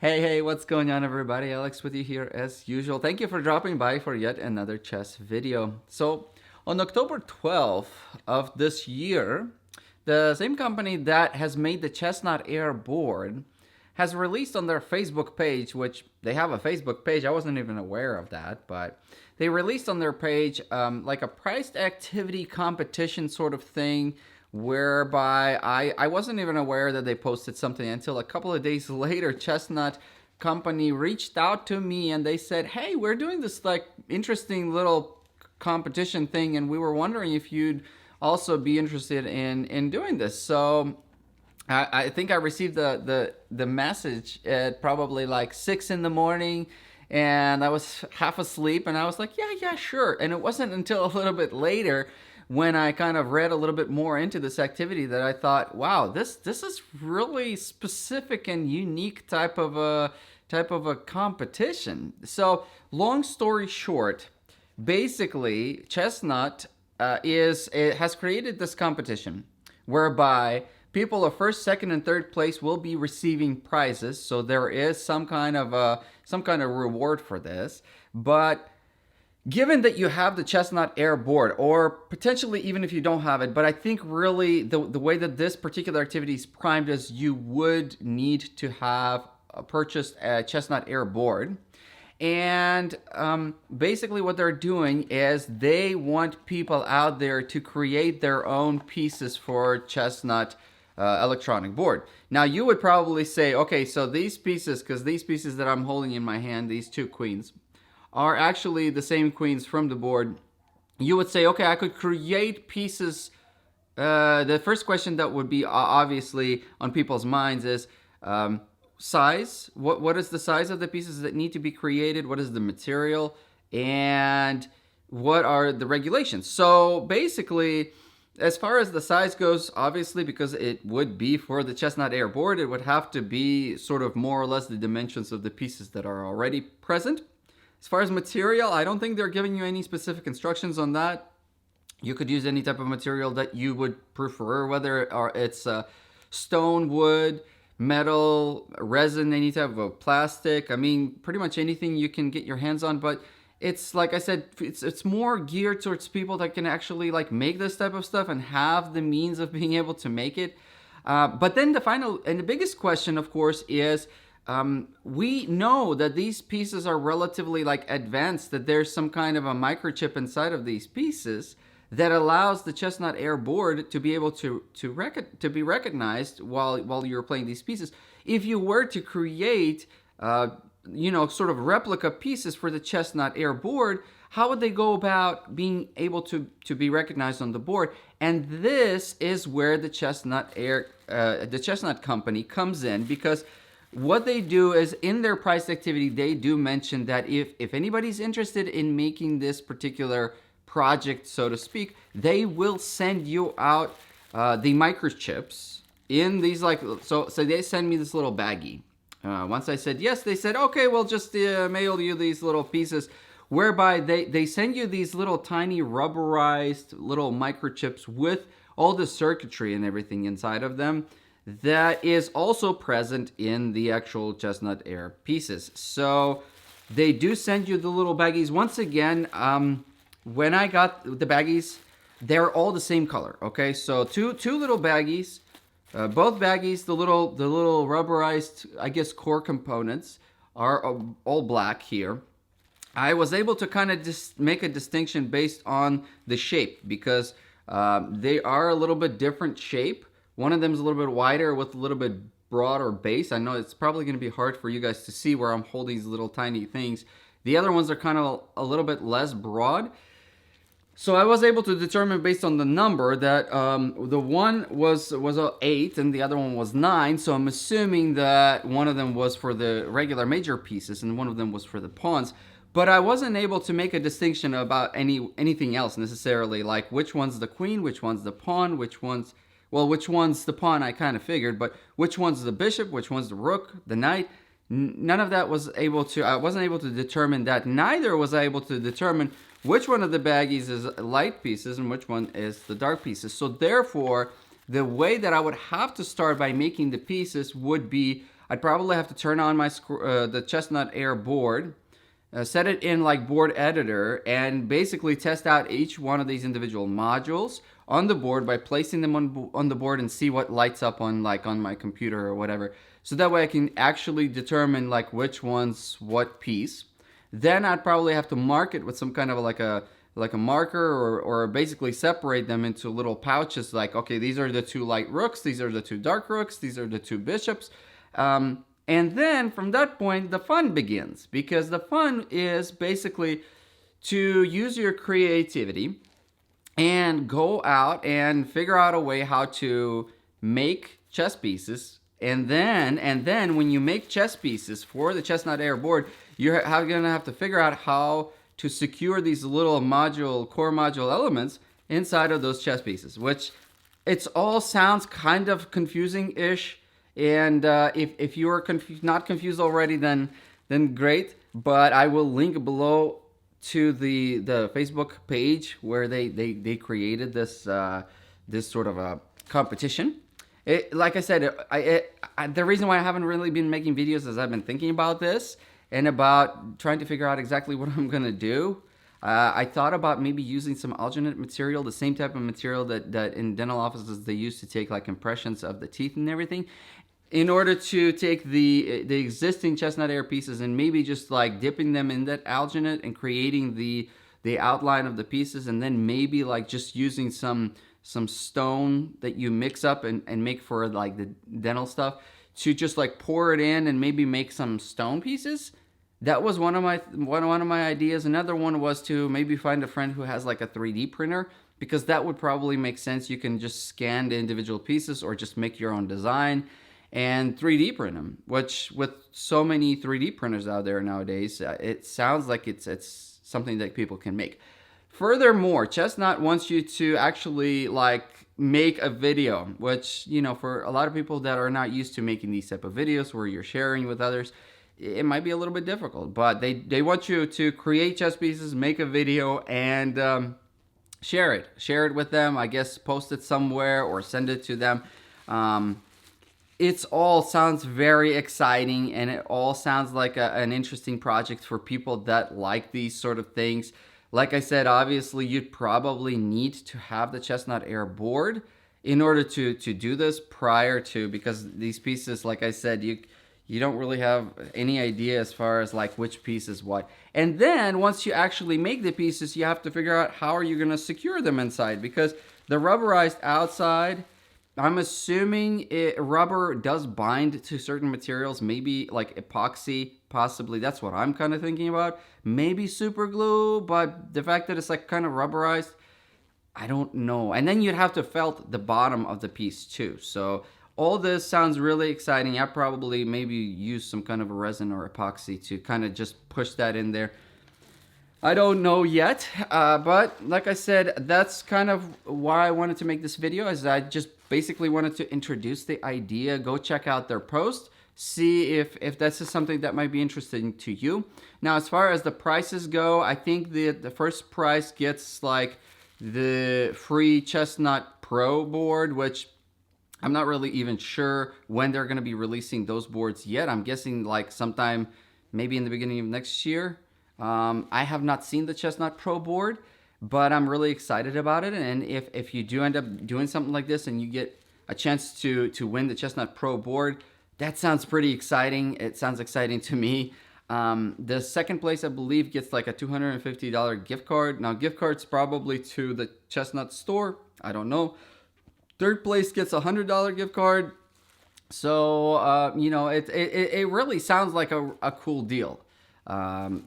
Hey, what's going on, everybody? Alex with you here as usual. Thank you for dropping by for yet another chess video. So, on October 12th of this year, the same company that has made the CHESSNUT Air board has released on their Facebook page, which they have a Facebook page. I wasn't even aware of that, but they released on their page like a priced activity competition sort of thing whereby I wasn't even aware that they posted something until a couple of days later. CHESSNUT company reached out to me and they said, hey, we're doing this like interesting little competition thing and we were wondering if you'd also be interested in doing this. So I think I received the message at probably like 6 in the morning, and I was half asleep, and I was like, yeah, sure. And it wasn't until a little bit later when I kind of read a little bit more into this activity that I thought, wow, this is really specific and unique type of a competition. So long story short, basically, CHESSNUT has created this competition whereby people of first, second, and third place will be receiving prizes. So there is some kind of reward for this. But given that you have the CHESSNUT Air board, or potentially even if you don't have it, but I think really the way that this particular activity is primed is you would need to have purchased a CHESSNUT Air board. And basically what they're doing is they want people out there to create their own pieces for CHESSNUT electronic board. Now you would probably say, okay, so these pieces, because these pieces that I'm holding in my hand, these two queens, are actually the same queens from the board. You would say, okay, I could create pieces. The first question that would be obviously on people's minds is size. What is the size of the pieces that need to be created? What is the material? And what are the regulations? So basically, as far as the size goes, obviously, because it would be for the CHESSNUT Air board, it would have to be sort of more or less the dimensions of the pieces that are already present. As far as material, I don't think they're giving you any specific instructions on that. You could use any type of material that you would prefer, whether it's stone, wood, metal, resin, any type of plastic. I mean, pretty much anything you can get your hands on. But it's like I said, it's more geared towards people that can actually like make this type of stuff and have the means of being able to make it. But then the final and the biggest question, of course, is we know that these pieces are relatively like advanced, that there's some kind of a microchip inside of these pieces that allows the CHESSNUT Air board to be able to be recognized while you're playing these pieces. If you were to create, sort of replica pieces for the CHESSNUT Air board, how would they go about being able to be recognized on the board? And this is where the CHESSNUT company comes in, because what they do is in their price activity, they do mention that if anybody's interested in making this particular project, so to speak, they will send you out the microchips in these so they send me this little baggie. Once I said yes, they said, okay, we'll just mail you these little pieces, whereby they send you these little tiny rubberized little microchips with all the circuitry and everything inside of them that is also present in the actual CHESSNUT Air pieces. So they do send you the little baggies. Once again, when I got the baggies, they're all the same color. Okay, so two little baggies, both baggies, the little rubberized, I guess, core components are all black here. I was able to kind of just make a distinction based on the shape, because they are a little bit different shape. One of them is a little bit wider with a little bit broader base. I know it's probably going to be hard for you guys to see where I'm holding these little tiny things. The other ones are kind of a little bit less broad. So I was able to determine based on the number that the one was a 8 and the other one was 9. So I'm assuming that one of them was for the regular major pieces and one of them was for the pawns. But I wasn't able to make a distinction about anything else necessarily, like which one's the queen, which one's the pawn, which one's the pawn, I kind of figured, but which one's the bishop, which one's the rook, the knight. None of that I wasn't able to determine that. Neither was I able to determine which one of the baggies is light pieces and which one is the dark pieces. So therefore, the way that I would have to start by making the pieces would be I'd probably have to turn on my the CHESSNUTair board, set it in like board editor, and basically test out each one of these individual modules on the board by placing them on the board and see what lights up on my computer or whatever. So that way I can actually determine like which one's what piece. Then I'd probably have to mark it with some kind of like a marker, or basically separate them into little pouches, like, okay, these are the 2 light rooks, these are the 2 dark rooks, these are the 2 bishops. And then from that point, the fun begins, because the fun is basically to use your creativity and go out and figure out a way how to make chess pieces. And then when you make chess pieces for the CHESSNUTair board, you're going to have to figure out how to secure these little core module elements inside of those chess pieces, which it's all sounds kind of confusing-ish. And if you are not confused already, then great. But I will link below to the Facebook page where they created this this sort of a competition. Like I said, the reason why I haven't really been making videos is I've been thinking about this and about trying to figure out exactly what I'm gonna do. I thought about maybe using some alternate material, the same type of material that in dental offices they use to take like impressions of the teeth and everything, in order to take the existing CHESSNUTair pieces and maybe just like dipping them in that alginate and creating the outline of the pieces, and then maybe like just using some stone that you mix up and make for like the dental stuff, to just like pour it in and maybe make some stone pieces. That was one of my ideas. Another one was to maybe find a friend who has like a 3D printer, because that would probably make sense. You can just scan the individual pieces or just make your own design and 3D print them, which with so many 3D printers out there nowadays, it sounds like it's something that people can make. Furthermore, CHESSNUT wants you to actually like make a video, which, you know, for a lot of people that are not used to making these type of videos where you're sharing with others, it might be a little bit difficult. But they want you to create chess pieces, make a video, and share it with them. I guess post it somewhere or send it to them. It all sounds very exciting, and it all sounds like an interesting project for people that like these sort of things. Like I said, obviously you'd probably need to have the CHESSNUTair board in order to do this prior to, because these pieces, like I said, you don't really have any idea as far as like which piece is what. And then once you actually make the pieces, you have to figure out how are you going to secure them inside, because the rubberized outside, I'm assuming rubber does bind to certain materials, maybe like epoxy, possibly. That's what I'm kind of thinking about. Maybe super glue, but the fact that it's like kind of rubberized, I don't know. And then you'd have to felt the bottom of the piece too. So all this sounds really exciting. I probably maybe use some kind of a resin or epoxy to kind of just push that in there. I don't know yet, but like I said, that's kind of why I wanted to make this video, is I just basically wanted to introduce the idea. Go check out their post, see if this is something that might be interesting to you. Now, as far as the prices go, I think the first price gets like the free CHESSNUT Pro board, which I'm not really even sure when they're going to be releasing those boards yet. I'm guessing like sometime maybe in the beginning of next year. I have not seen the CHESSNUT Pro board, but I'm really excited about it. And if you do end up doing something like this and you get a chance to win the CHESSNUT Pro board, that sounds pretty exciting. It sounds exciting to me. The second place, I believe, gets like a $250 gift card. Now, gift cards probably to the CHESSNUT store. I don't know. Third place gets a $100 gift card. So, you know, it really sounds like a cool deal.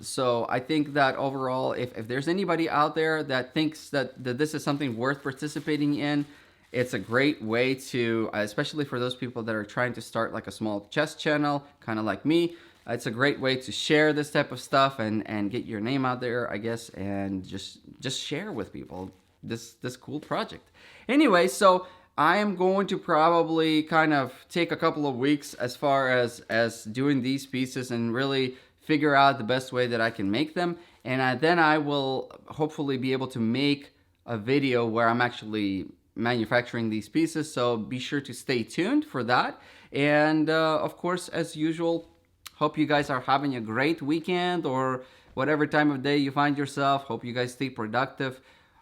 So I think that overall, if there's anybody out there that thinks that this is something worth participating in, it's a great way to, especially for those people that are trying to start like a small chess channel, kind of like me. It's a great way to share this type of stuff and get your name out there, I guess, and just share with people this cool project. Anyway, so I am going to probably kind of take a couple of weeks as far as doing these pieces and really figure out the best way that I can make them. And then I will hopefully be able to make a video where I'm actually manufacturing these pieces. So be sure to stay tuned for that. And of course, as usual, hope you guys are having a great weekend or whatever time of day you find yourself. Hope you guys stay productive.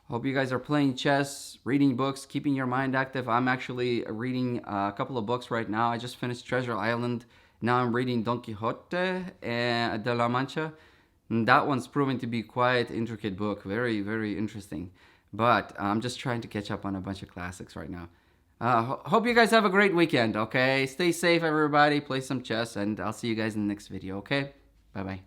Hope you guys are playing chess, reading books, keeping your mind active. I'm actually reading a couple of books right now. I just finished Treasure Island. Now I'm reading Don Quixote de la Mancha. And that one's proven to be quite intricate book. Very, very interesting. But I'm just trying to catch up on a bunch of classics right now. Hope you guys have a great weekend, okay? Stay safe, everybody. Play some chess, and I'll see you guys in the next video, okay? Bye-bye.